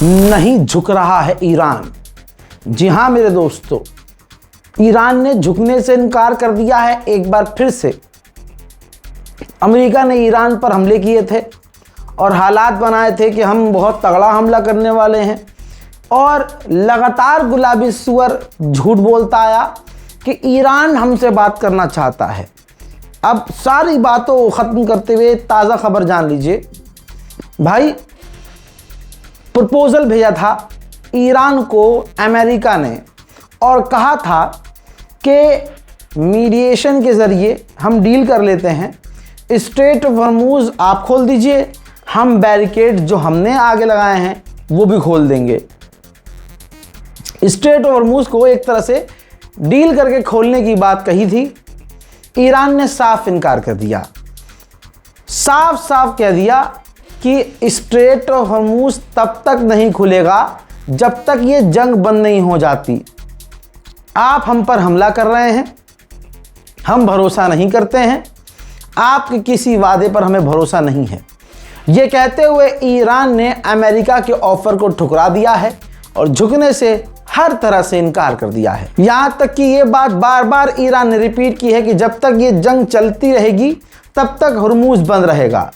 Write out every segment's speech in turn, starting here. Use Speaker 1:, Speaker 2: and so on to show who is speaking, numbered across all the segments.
Speaker 1: नहीं झुक रहा है ईरान। जी हाँ मेरे दोस्तों, ईरान ने झुकने से इनकार कर दिया है एक बार फिर से। अमेरिका ने ईरान पर हमले किए थे और हालात बनाए थे कि हम बहुत तगड़ा हमला करने वाले हैं, और लगातार गुलाबी सुअर झूठ बोलता आया कि ईरान हमसे बात करना चाहता है। अब सारी बातों को ख़त्म करते हुए ताज़ा खबर जान लीजिए। भाई, प्रपोज़ल भेजा था ईरान को अमेरिका ने और कहा था कि मीडिएशन के ज़रिए हम डील कर लेते हैं, स्ट्रेट ऑफ हॉर्मुज़ आप खोल दीजिए, हम बैरिकेड जो हमने आगे लगाए हैं वो भी खोल देंगे। स्ट्रेट ऑफ हॉर्मुज़ को एक तरह से डील करके खोलने की बात कही थी। ईरान ने साफ इनकार कर दिया, साफ साफ कह दिया कि स्ट्रेट ऑफ हॉर्मुज़ तब तक नहीं खुलेगा जब तक ये जंग बंद नहीं हो जाती। आप हम पर हमला कर रहे हैं, हम भरोसा नहीं करते हैं, आपके किसी वादे पर हमें भरोसा नहीं है। ये कहते हुए ईरान ने अमेरिका के ऑफर को ठुकरा दिया है और झुकने से हर तरह से इनकार कर दिया है। यहाँ तक कि ये बात बार बार ईरान ने रिपीट की है कि जब तक ये जंग चलती रहेगी तब तक हॉर्मुज़ बंद रहेगा।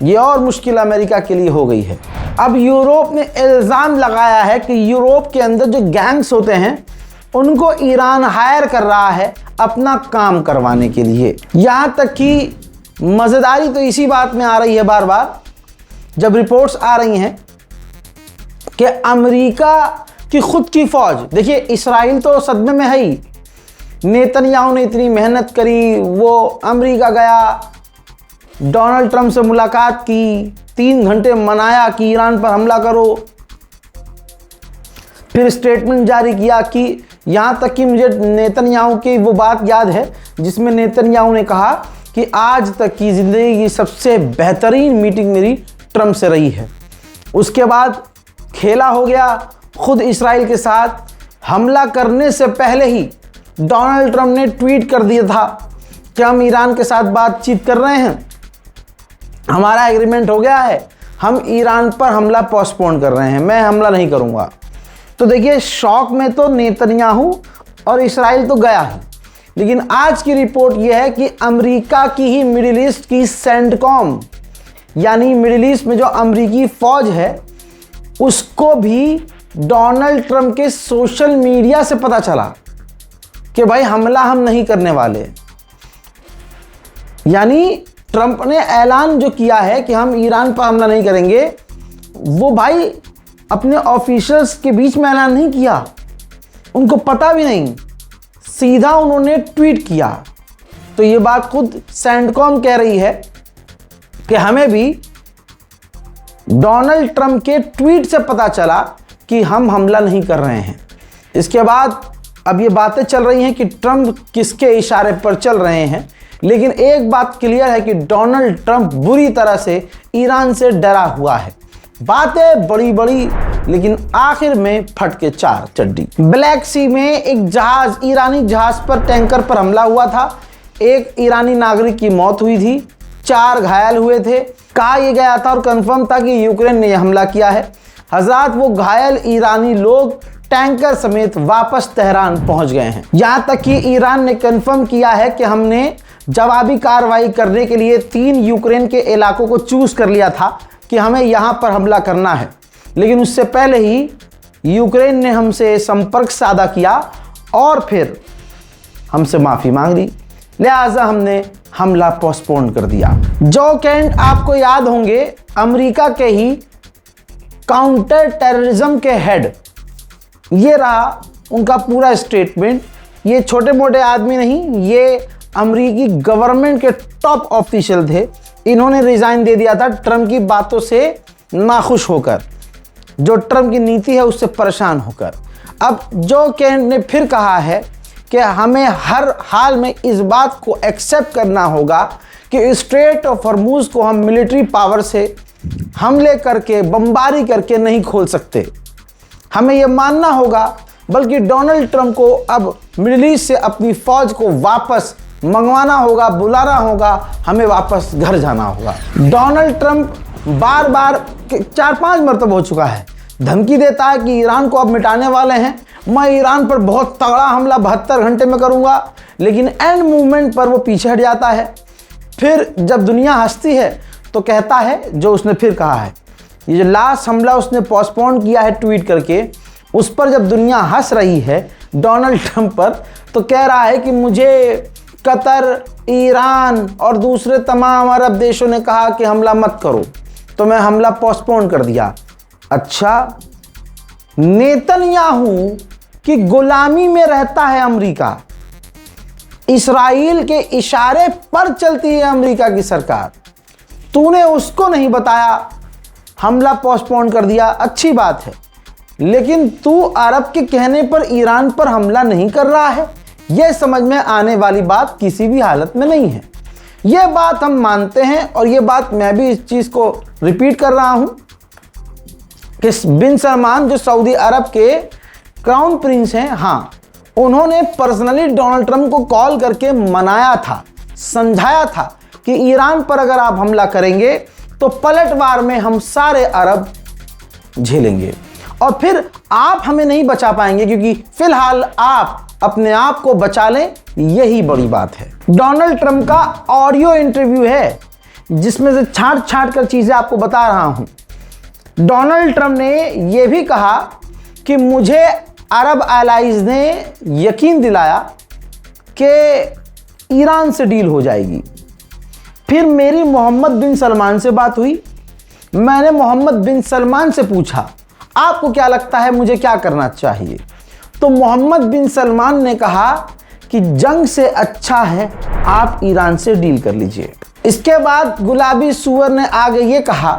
Speaker 1: ये और मुश्किल अमेरिका के लिए हो गई है। अब यूरोप ने इल्ज़ाम लगाया है कि यूरोप के अंदर जो गैंग्स होते हैं उनको ईरान हायर कर रहा है अपना काम करवाने के लिए। यहाँ तक कि मज़ेदारी तो इसी बात में आ रही है, बार बार जब रिपोर्ट्स आ रही हैं कि अमेरिका की खुद की फौज, देखिए इस्राइल तो सदमे में है ही, नेतन्याहू ने इतनी मेहनत करी, वो अमेरिका गया, डोनाल्ड ट्रंप से मुलाकात की, 3 घंटे मनाया कि ईरान पर हमला करो, फिर स्टेटमेंट जारी किया कि यहाँ तक कि मुझे नेतन्याहू की वो बात याद है जिसमें नेतन्याहू ने कहा कि आज तक की ज़िंदगी की सबसे बेहतरीन मीटिंग मेरी ट्रंप से रही है। उसके बाद खेला हो गया खुद इस्राइल के साथ। हमला करने से पहले ही डोनाल्ड ट्रंप ने ट्वीट कर दिया था कि हम ईरान के साथ बातचीत कर रहे हैं, हमारा एग्रीमेंट हो गया है, हम ईरान पर हमला पोस्टपोन कर रहे हैं, मैं हमला नहीं करूंगा। तो देखिए, शौक में तो नेतन्याहू और इस्राइल तो गया ही, लेकिन आज की रिपोर्ट यह है कि अमेरिका की ही मिडिल ईस्ट की सेंटकॉम, यानी मिडिल ईस्ट में जो अमेरिकी फौज है, उसको भी डोनाल्ड ट्रंप के सोशल मीडिया से पता चला कि भाई हमला हम नहीं करने वाले। यानी ट्रंप ने ऐलान जो किया है कि हम ईरान पर हमला नहीं करेंगे, वो भाई अपने ऑफिशियल्स के बीच में ऐलान नहीं किया, उनको पता भी नहीं, सीधा उन्होंने ट्वीट किया। तो ये बात खुद सेंटकॉम कह रही है कि हमें भी डोनाल्ड ट्रंप के ट्वीट से पता चला कि हम हमला नहीं कर रहे हैं। इसके बाद अब ये बातें चल रही हैं कि ट्रंप किसके इशारे पर चल रहे हैं, लेकिन एक बात क्लियर है कि डोनाल्ड ट्रंप बुरी तरह से ईरान से डरा हुआ है। बातें बड़ी बड़ी, लेकिन आखिर में फटके 4 चड्डी। ब्लैक सी में एक जहाज, ईरानी जहाज पर, टैंकर पर हमला हुआ था। एक ईरानी नागरिक की मौत हुई थी, 4 घायल हुए थे। कहा यह गया था और कंफर्म था कि यूक्रेन ने यह हमला किया है। हज़रात, वो घायल ईरानी लोग टैंकर समेत वापस तेहरान पहुंच गए हैं। यहां तक कि ईरान ने कंफर्म किया है कि हमने जवाबी कार्रवाई करने के लिए 3 यूक्रेन के इलाकों को चूज कर लिया था कि हमें यहां पर हमला करना है, लेकिन उससे पहले ही यूक्रेन ने हमसे संपर्क साधा किया और फिर हमसे माफ़ी मांग ली, लिहाजा हमने हमला पोस्टपोन कर दिया। जो केंट आपको याद होंगे, अमेरिका के ही काउंटर टेररिज्म के हेड, ये रहा उनका पूरा स्टेटमेंट। ये छोटे मोटे आदमी नहीं, ये अमेरिकी गवर्नमेंट के टॉप ऑफिशियल थे। इन्होंने रिजाइन दे दिया था ट्रंप की बातों से नाखुश होकर, जो ट्रंप की नीति है उससे परेशान होकर। अब जो केंट ने फिर कहा है कि हमें हर हाल में इस बात को एक्सेप्ट करना होगा कि स्ट्रेट ऑफ हॉर्मुज़ को हम मिलिट्री पावर से हमले करके, बमबारी करके नहीं खोल सकते। हमें यह मानना होगा, बल्कि डोनाल्ड ट्रंप को अब मिडिल ईस्ट से अपनी फौज को वापस मंगवाना होगा, बुलाना होगा, हमें वापस घर जाना होगा। डोनाल्ड ट्रंप बार बार 4-5 मरतबा हो चुका है धमकी देता है कि ईरान को अब मिटाने वाले हैं, मैं ईरान पर बहुत तगड़ा हमला 72 घंटे में करूंगा, लेकिन एंड मूवमेंट पर वो पीछे हट जाता है। फिर जब दुनिया हंसती है तो कहता है जो उसने फिर कहा है, ये जो लास्ट हमला उसने पोस्टपोन किया है ट्वीट करके, उस पर जब दुनिया हंस रही है डोनाल्ड ट्रंप पर, तो कह रहा है कि मुझे कतर, ईरान और दूसरे तमाम अरब देशों ने कहा कि हमला मत करो, तो मैं हमला पोस्टपोन कर दिया। अच्छा, नेतन्याहू की गुलामी में रहता है अमेरिका, इसराइल के इशारे पर चलती है अमेरिका की सरकार, तूने उसको नहीं बताया, हमला पोस्टपोन कर दिया, अच्छी बात है, लेकिन तू अरब के कहने पर ईरान पर हमला नहीं कर रहा है, यह समझ में आने वाली बात किसी भी हालत में नहीं है। यह बात हम मानते हैं और यह बात मैं भी इस चीज़ को रिपीट कर रहा हूं कि बिन सलमान जो सऊदी अरब के क्राउन प्रिंस हैं, हाँ, उन्होंने पर्सनली डोनाल्ड ट्रंप को कॉल करके मनाया था, समझाया था कि ईरान पर अगर आप हमला करेंगे तो पलटवार में हम सारे अरब झेलेंगे और फिर आप हमें नहीं बचा पाएंगे, क्योंकि फिलहाल आप अपने आप को बचा लें, यही बड़ी बात है। डोनाल्ड ट्रंप का ऑडियो इंटरव्यू है जिसमें से छांट छांट कर चीजें आपको बता रहा हूं। डोनाल्ड ट्रंप ने यह भी कहा कि मुझे अरब एलाइज ने यकीन दिलाया कि ईरान से डील हो जाएगी। फिर मेरी मोहम्मद बिन सलमान से बात हुई, मैंने मोहम्मद बिन सलमान से पूछा आपको क्या लगता है मुझे क्या करना चाहिए, तो मोहम्मद बिन सलमान ने कहा कि जंग से अच्छा है आप ईरान से डील कर लीजिए। इसके बाद गुलाबी सुअर ने आगे ये कहा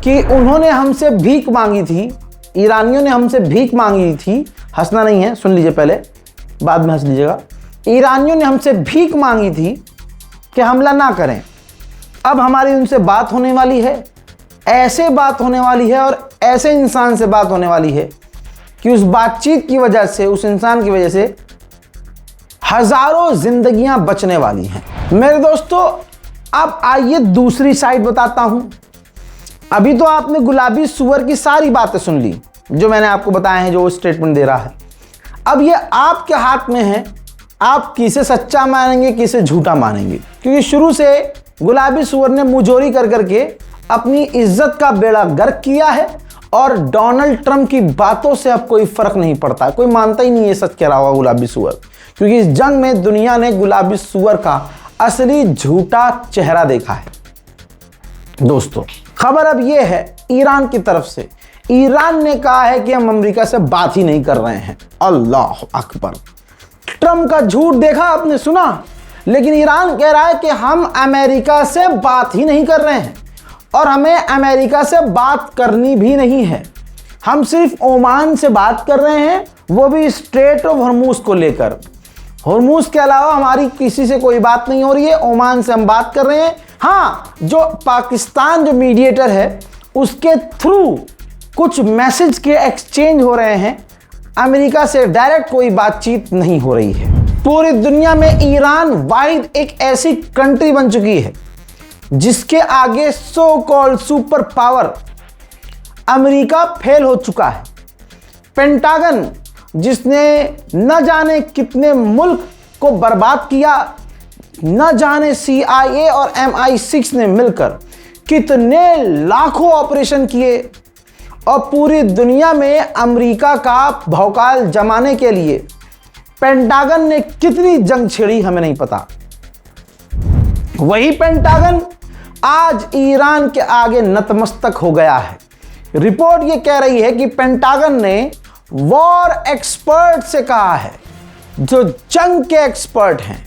Speaker 1: कि उन्होंने हमसे भीख मांगी थी, ईरानियों ने हमसे भीख मांगी थी, हंसना नहीं है, सुन लीजिए पहले, बाद में हंस लीजिएगा। ईरानियों ने हमसे भीख मांगी थी कि हमला ना करें, अब हमारी उनसे बात होने वाली है, ऐसे बात होने वाली है और ऐसे इंसान से बात होने वाली है कि उस बातचीत की वजह से, उस इंसान की वजह से हजारों जिंदगियां बचने वाली हैं। मेरे दोस्तों, अब आइए दूसरी साइड बताता हूं। अभी तो आपने गुलाबी सुअर की सारी बातें सुन ली जो मैंने आपको बताए हैं, जो स्टेटमेंट दे रहा है। अब ये आपके हाथ में है, आप किसे सच्चा मानेंगे किसे झूठा मानेंगे, क्योंकि शुरू से गुलाबी सुअर ने मुंहजोरी कर करके अपनी इज्जत का बेड़ा गर्क किया है और डोनाल्ड ट्रंप की बातों से अब कोई फर्क नहीं पड़ता, कोई मानता ही नहीं है सच कह रहा होगा गुलाबी सुअर, क्योंकि इस जंग में दुनिया ने गुलाबी सुअर का असली झूठा चेहरा देखा है। दोस्तों, खबर अब यह है ईरान की तरफ से, ईरान ने कहा है कि हम अमेरिका से बात ही नहीं कर रहे हैं। अल्लाह अकबर, ट्रंप का झूठ देखा आपने, सुना, लेकिन ईरान कह रहा है कि हम अमेरिका से बात ही नहीं कर रहे हैं और हमें अमेरिका से बात करनी भी नहीं है, हम सिर्फ ओमान से बात कर रहे हैं, वो भी स्ट्रेट ऑफ हॉर्मूज को लेकर। हॉर्मूज के अलावा हमारी किसी से कोई बात नहीं हो रही है, ओमान से हम बात कर रहे हैं। हाँ, जो पाकिस्तान जो मीडिएटर है उसके थ्रू कुछ मैसेज के एक्सचेंज हो रहे हैं, अमेरिका से डायरेक्ट कोई बातचीत नहीं हो रही है। पूरी दुनिया में ईरान वाहिद एक ऐसी कंट्री बन चुकी है जिसके आगे so called super power America fail हो चुका है। पेंटागन जिसने न जाने कितने मुल्क को बर्बाद किया, न जाने CIA और MI6 ने मिलकर कितने लाखों ऑपरेशन किए और पूरी दुनिया में अमेरिका का भौकाल जमाने के लिए पेंटागन ने कितनी जंग छेड़ी हमें नहीं पता। वही पेंटागन आज ईरान के आगे नतमस्तक हो गया है। रिपोर्ट ये कह रही है कि पेंटागन ने वॉर एक्सपर्ट से कहा है, जो जंग के एक्सपर्ट हैं,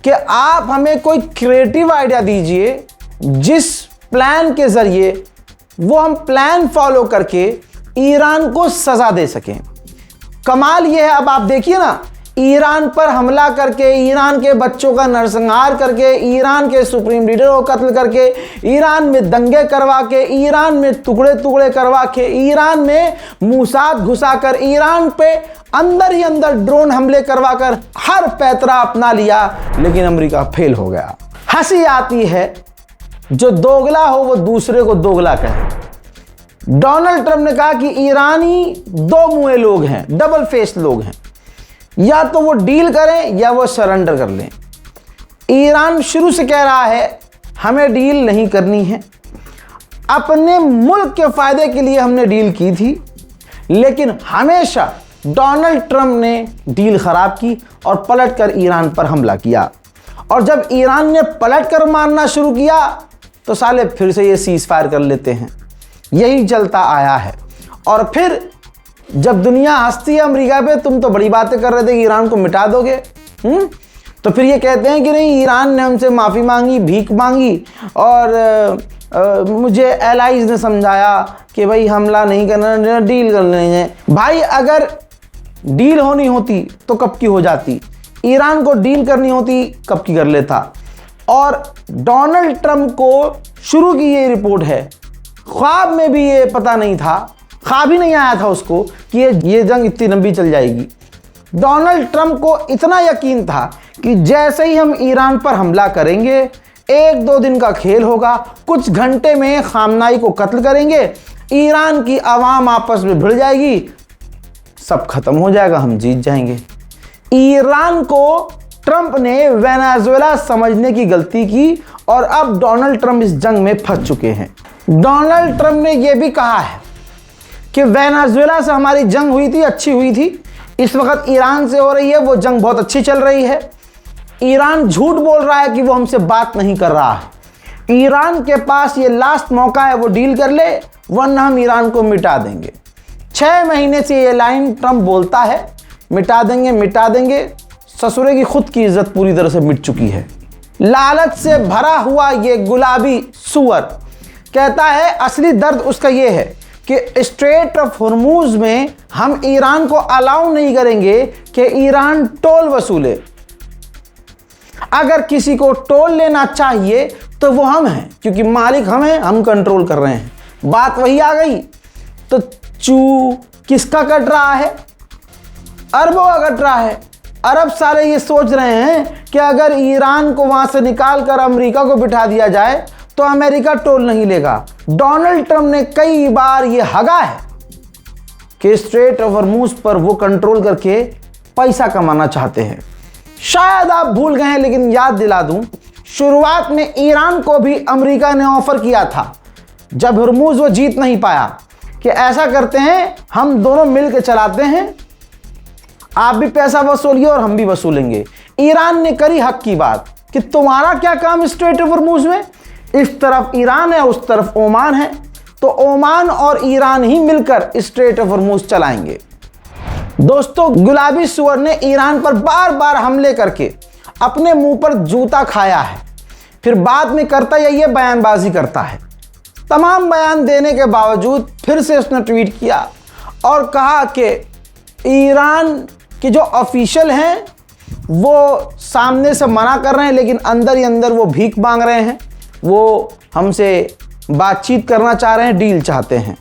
Speaker 1: कि आप हमें कोई क्रिएटिव आइडिया दीजिए जिस प्लान के जरिए वो हम प्लान फॉलो करके ईरान को सजा दे सकें। कमाल ये है, अब आप देखिए ना, ईरान पर हमला करके, ईरान के बच्चों का नरसंहार करके, ईरान के सुप्रीम लीडर को कत्ल करके, ईरान में दंगे करवा के, ईरान में टुकड़े टुकड़े करवा के, ईरान में मूसाद घुसाकर, ईरान पे अंदर ही अंदर ड्रोन हमले करवाकर हर पैतरा अपना लिया, लेकिन अमेरिका फेल हो गया। हंसी आती है, जो दोगला हो वो दूसरे को दोगला कहे। डोनाल्ड ट्रंप ने कहा कि ईरानी दो मुंहे लोग हैं, डबल फेस लोग हैं, या तो वो डील करें या वो सरेंडर कर लें। ईरान शुरू से कह रहा है हमें डील नहीं करनी है, अपने मुल्क के फायदे के लिए हमने डील की थी, लेकिन हमेशा डोनाल्ड ट्रंप ने डील खराब की और पलटकर ईरान पर हमला किया। और जब ईरान ने पलटकर मारना शुरू किया तो साले फिर से ये सीज फायर कर लेते हैं। यही चलता आया है। और फिर जब दुनिया हंसती है अमेरिका पे, तुम तो बड़ी बातें कर रहे थे कि ईरान को मिटा दोगे, तो फिर ये कहते हैं कि नहीं, ईरान ने हमसे माफ़ी मांगी, भीख मांगी, और मुझे एलाइज ने समझाया कि भाई हमला नहीं करना, डील कर लेंगे। भाई अगर डील होनी होती तो कब की हो जाती, ईरान को डील करनी होती कब की कर लेता। और डोनाल्ड ट्रंप को शुरू की ये रिपोर्ट है, ख्वाब में भी ये पता नहीं था, ख्वाब ही नहीं आया था उसको कि ये जंग इतनी लंबी चल जाएगी। डोनाल्ड ट्रंप को इतना यकीन था कि जैसे ही हम ईरान पर हमला करेंगे, 1-2 दिन का खेल होगा, कुछ घंटे में खामनाई को कत्ल करेंगे, ईरान की आवाम आपस में भिड़ जाएगी, सब खत्म हो जाएगा, हम जीत जाएंगे। ईरान को ट्रंप ने वेनेजुएला समझने की गलती की और अब डोनाल्ड ट्रंप इस जंग में फंस चुके हैं। डोनाल्ड ट्रंप ने यह भी कहा है कि वेनेजुएला से हमारी जंग हुई थी, अच्छी हुई थी, इस वक्त ईरान से हो रही है, वो जंग बहुत अच्छी चल रही है। ईरान झूठ बोल रहा है कि वो हमसे बात नहीं कर रहा है। ईरान के पास ये लास्ट मौका है, वो डील कर ले, वरना हम ईरान को मिटा देंगे। 6 महीने से ये लाइन ट्रंप बोलता है, मिटा देंगे, मिटा देंगे। ससुरे की खुद की इज्जत पूरी तरह से मिट चुकी है। लालच से भरा हुआ ये गुलाबी सुअर कहता है असली दर्द उसका ये है कि स्ट्रेट ऑफ हॉर्मूज में हम ईरान को अलाउ नहीं करेंगे कि ईरान टोल वसूले। अगर किसी को टोल लेना चाहिए तो वो हम हैं, क्योंकि मालिक हम हैं, हम कंट्रोल कर रहे हैं। बात वही आ गई। तो चू किसका कट रहा है? अरबों का कट रहा है। अरब सारे ये सोच रहे हैं कि अगर ईरान को वहां से निकाल कर अमेरिका को बिठा दिया जाए तो अमेरिका टोल नहीं लेगा। डोनाल्ड ट्रंप ने कई बार ये हगा है कि स्ट्रेट ऑफ हॉर्मूज पर वो कंट्रोल करके पैसा कमाना चाहते हैं। शायद आप भूल गए हैं, लेकिन याद दिला दूं, शुरुआत में ईरान को भी अमेरिका ने ऑफर किया था, जब हॉर्मूज वो जीत नहीं पाया, कि ऐसा करते हैं हम दोनों मिलकर चलाते हैं, आप भी पैसा वसूलिए और हम भी वसूलेंगे। ईरान ने करी हक की बात कि तुम्हारा क्या काम स्ट्रेट ऑफ हॉर्मूज में, इस तरफ ईरान है, उस तरफ ओमान है, तो ओमान और ईरान ही मिलकर स्ट्रेट ऑफ हॉर्मूज चलाएंगे। दोस्तों, गुलाबी सुअर ने ईरान पर बार बार हमले करके अपने मुंह पर जूता खाया है, फिर बाद में करता यही है, बयानबाजी करता है। तमाम बयान देने के बावजूद फिर से उसने ट्वीट किया और कहा कि ईरान के जो ऑफिशियल हैं वो सामने से मना कर रहे हैं, लेकिन अंदर ही अंदर वो भीख मांग रहे हैं, वो हमसे बातचीत करना चाह रहे हैं, डील चाहते हैं।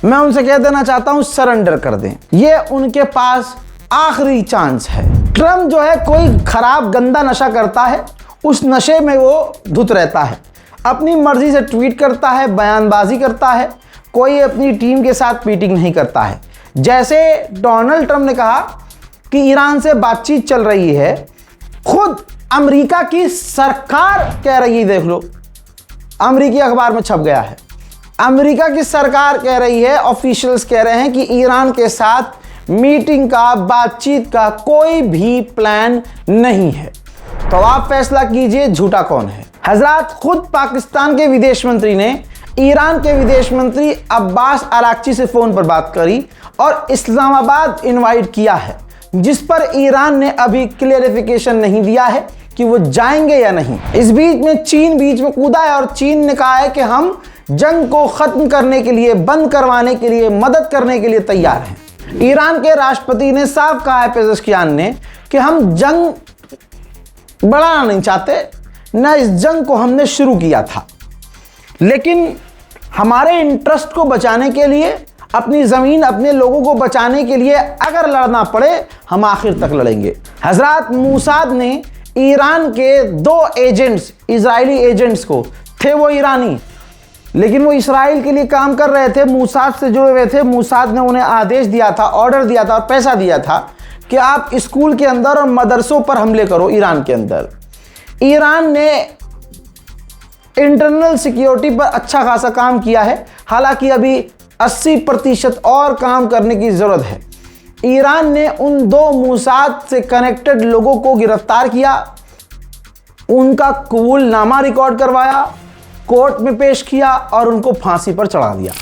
Speaker 1: मैं उनसे कह देना चाहता हूं सरेंडर कर दें, ये उनके पास आखिरी चांस है। ट्रंप जो है कोई खराब गंदा नशा करता है, उस नशे में वो धुत रहता है, अपनी मर्जी से ट्वीट करता है, बयानबाजी करता है, कोई अपनी टीम के साथ मीटिंग नहीं करता है। जैसे डोनाल्ड ट्रंप ने कहा कि ईरान से बातचीत चल रही है, खुद अमेरिका की सरकार कह रही है, देख लो, अमेरिकी अखबार में छप गया है, अमेरिका की सरकार कह रही है, ऑफिशियल्स कह रहे हैं कि ईरान के साथ मीटिंग का, बातचीत का कोई भी प्लान नहीं है। तो आप फैसला कीजिए झूठा कौन है। हजरात, खुद पाकिस्तान के विदेश मंत्री ने ईरान के विदेश मंत्री अब्बास अराक्ची से फोन पर बात करी और इस्लामाबाद इनवाइट किया है, जिस पर ईरान ने अभी क्लियरिफिकेशन नहीं दिया है कि वो जाएंगे या नहीं। इस बीच में चीन बीच में कूदा है और चीन ने कहा है कि हम जंग को खत्म करने के लिए, बंद करवाने के लिए, मदद करने के लिए तैयार हैं। ईरान के राष्ट्रपति ने साफ कहा है, पेज़ेश्कियान ने, कि हम जंग बढ़ाना नहीं चाहते, न इस जंग को हमने शुरू किया था, लेकिन हमारे इंटरेस्ट को बचाने के लिए, अपनी ज़मीन, अपने लोगों को बचाने के लिए अगर लड़ना पड़े हम आखिर तक लड़ेंगे। हजरात, मूसाद ने ईरान के 2 एजेंट्स, इजरायली एजेंट्स को, थे वो ईरानी, लेकिन वो इसराइल के लिए काम कर रहे थे, मूसाद से जुड़े हुए थे। मूसाद ने उन्हें आदेश दिया था, ऑर्डर दिया था और पैसा दिया था कि आप स्कूल के अंदर और मदरसों पर हमले करो ईरान के अंदर। ईरान ने इंटरनल सिक्योरिटी पर अच्छा खासा काम किया है, हालांकि अभी 80% और काम करने की ज़रूरत है। ईरान ने उन 2 मूसाद से कनेक्टेड लोगों को गिरफ्तार किया, उनका कबूलनामा रिकॉर्ड करवाया, कोर्ट में पेश किया और उनको फांसी पर चढ़ा दिया।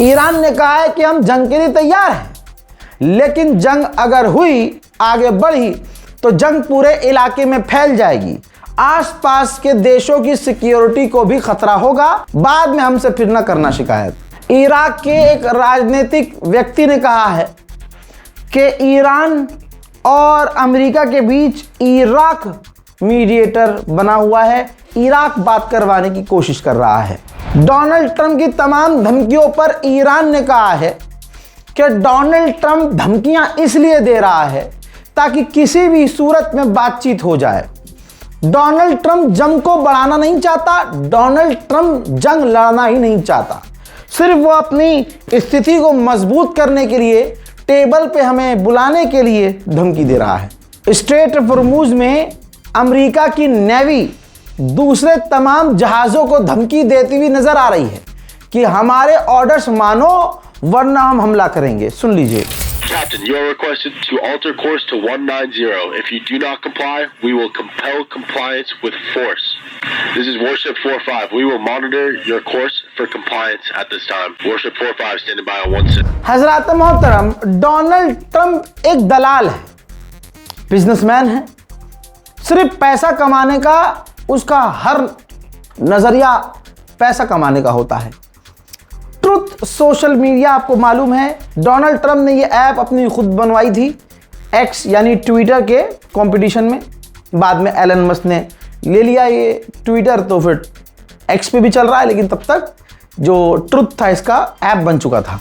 Speaker 1: ईरान ने कहा है कि हम जंग के लिए तैयार हैं, लेकिन जंग अगर हुई, आगे बढ़ी, तो जंग पूरे इलाके में फैल जाएगी, आसपास के देशों की सिक्योरिटी को भी खतरा होगा, बाद में हमसे फिर न करना शिकायत। इराक के एक राजनीतिक व्यक्ति ने कहा है कि ईरान और अमेरिका के बीच इराक मीडिएटर बना हुआ है, इराक बात करवाने की कोशिश कर रहा है। डोनाल्ड ट्रंप की तमाम धमकियों पर ईरान ने कहा है कि डोनाल्ड ट्रंप धमकियां इसलिए दे रहा है ताकि किसी भी सूरत में बातचीत हो जाए। डोनाल्ड ट्रंप जंग को बढ़ाना नहीं चाहता, डोनाल्ड ट्रंप जंग लड़ना ही नहीं चाहता, सिर्फ वो अपनी स्थिति को मजबूत करने के लिए, टेबल पे हमें बुलाने के लिए धमकी दे रहा है। स्ट्रेट ऑफ हॉर्मुज में अमेरिका की नेवी दूसरे तमाम जहाज़ों को धमकी देती हुई नजर आ रही है कि हमारे ऑर्डर्स मानो वरना हम हमला करेंगे। सुन लीजिए।
Speaker 2: Captain, you are requested to alter course to 190. If you do not comply, we will compel compliance with force. This is Warship 45. We will monitor your course for compliance at this time. Warship 45 standing by on 16.
Speaker 1: हजरात मोहतरम, Donald Trump एक दलाल है, businessman है, सिर्फ पैसा कमाने का उसका हर नजरिया पैसा कमाने का होता है। ट्रुथ सोशल मीडिया आपको मालूम है, डोनाल्ड ट्रंप ने ये ऐप अपनी खुद बनवाई थी, एक्स यानी ट्विटर के कंपटीशन में। बाद में एलन मस्क ने ले लिया ये ट्विटर, तो फिर एक्स पे भी चल रहा है, लेकिन तब तक जो ट्रुथ था इसका ऐप बन चुका था।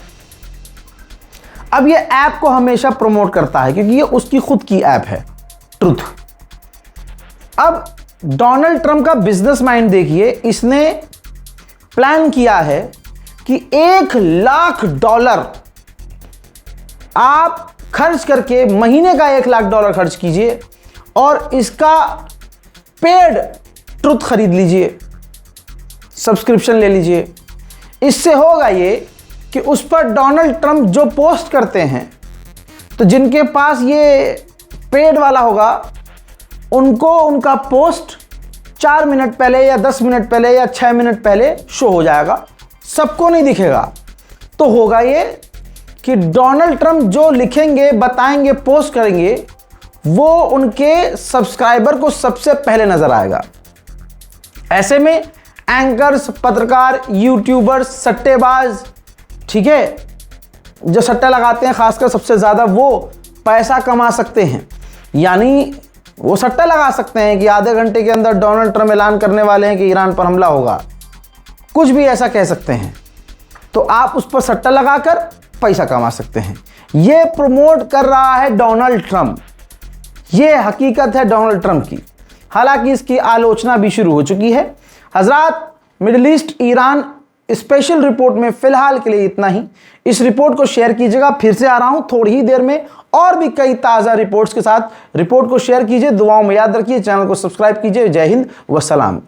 Speaker 1: अब ये ऐप को हमेशा प्रमोट करता है क्योंकि ये उसकी खुद की ऐप है, ट्रुथ। अब डोनाल्ड ट्रंप का बिजनेस माइंड देखिए, इसने प्लान किया है कि $1,00,000 आप खर्च करके, महीने का $1,00,000 खर्च कीजिए और इसका पेड ट्रुथ खरीद लीजिए, सब्सक्रिप्शन ले लीजिए। इससे होगा ये कि उस पर डोनाल्ड ट्रंप जो पोस्ट करते हैं, तो जिनके पास ये पेड वाला होगा उनको उनका पोस्ट 4 मिनट पहले या 10 मिनट पहले या 6 मिनट पहले शो हो जाएगा, सबको नहीं दिखेगा। तो होगा ये कि डोनाल्ड ट्रंप जो लिखेंगे, बताएंगे, पोस्ट करेंगे, वो उनके सब्सक्राइबर को सबसे पहले नजर आएगा। ऐसे में एंकर्स, पत्रकार, यूट्यूबर्स, सट्टेबाज, ठीक है, जो सट्टा लगाते हैं खासकर सबसे ज़्यादा, वो पैसा कमा सकते हैं। यानी वो सट्टा लगा सकते हैं कि आधे घंटे के अंदर डोनाल्ड ट्रंप ऐलान करने वाले हैं कि ईरान पर हमला होगा, कुछ भी ऐसा कह सकते हैं, तो आप उस पर सट्टा लगाकर पैसा कमा सकते हैं। ये प्रमोट कर रहा है डोनाल्ड ट्रंप, ये हकीकत है डोनाल्ड ट्रंप की। हालांकि इसकी आलोचना भी शुरू हो चुकी है। हजरात, middle east Iran special report में फिलहाल के लिए इतना ही। इस रिपोर्ट को शेयर कीजिएगा, फिर से आ रहा हूं थोड़ी ही देर में और भी कई ताज़ा रिपोर्ट्स के साथ। रिपोर्ट को शेयर कीजिए, दुआओं में याद रखिए, चैनल को सब्सक्राइब कीजिए। जय हिंद व सलाम।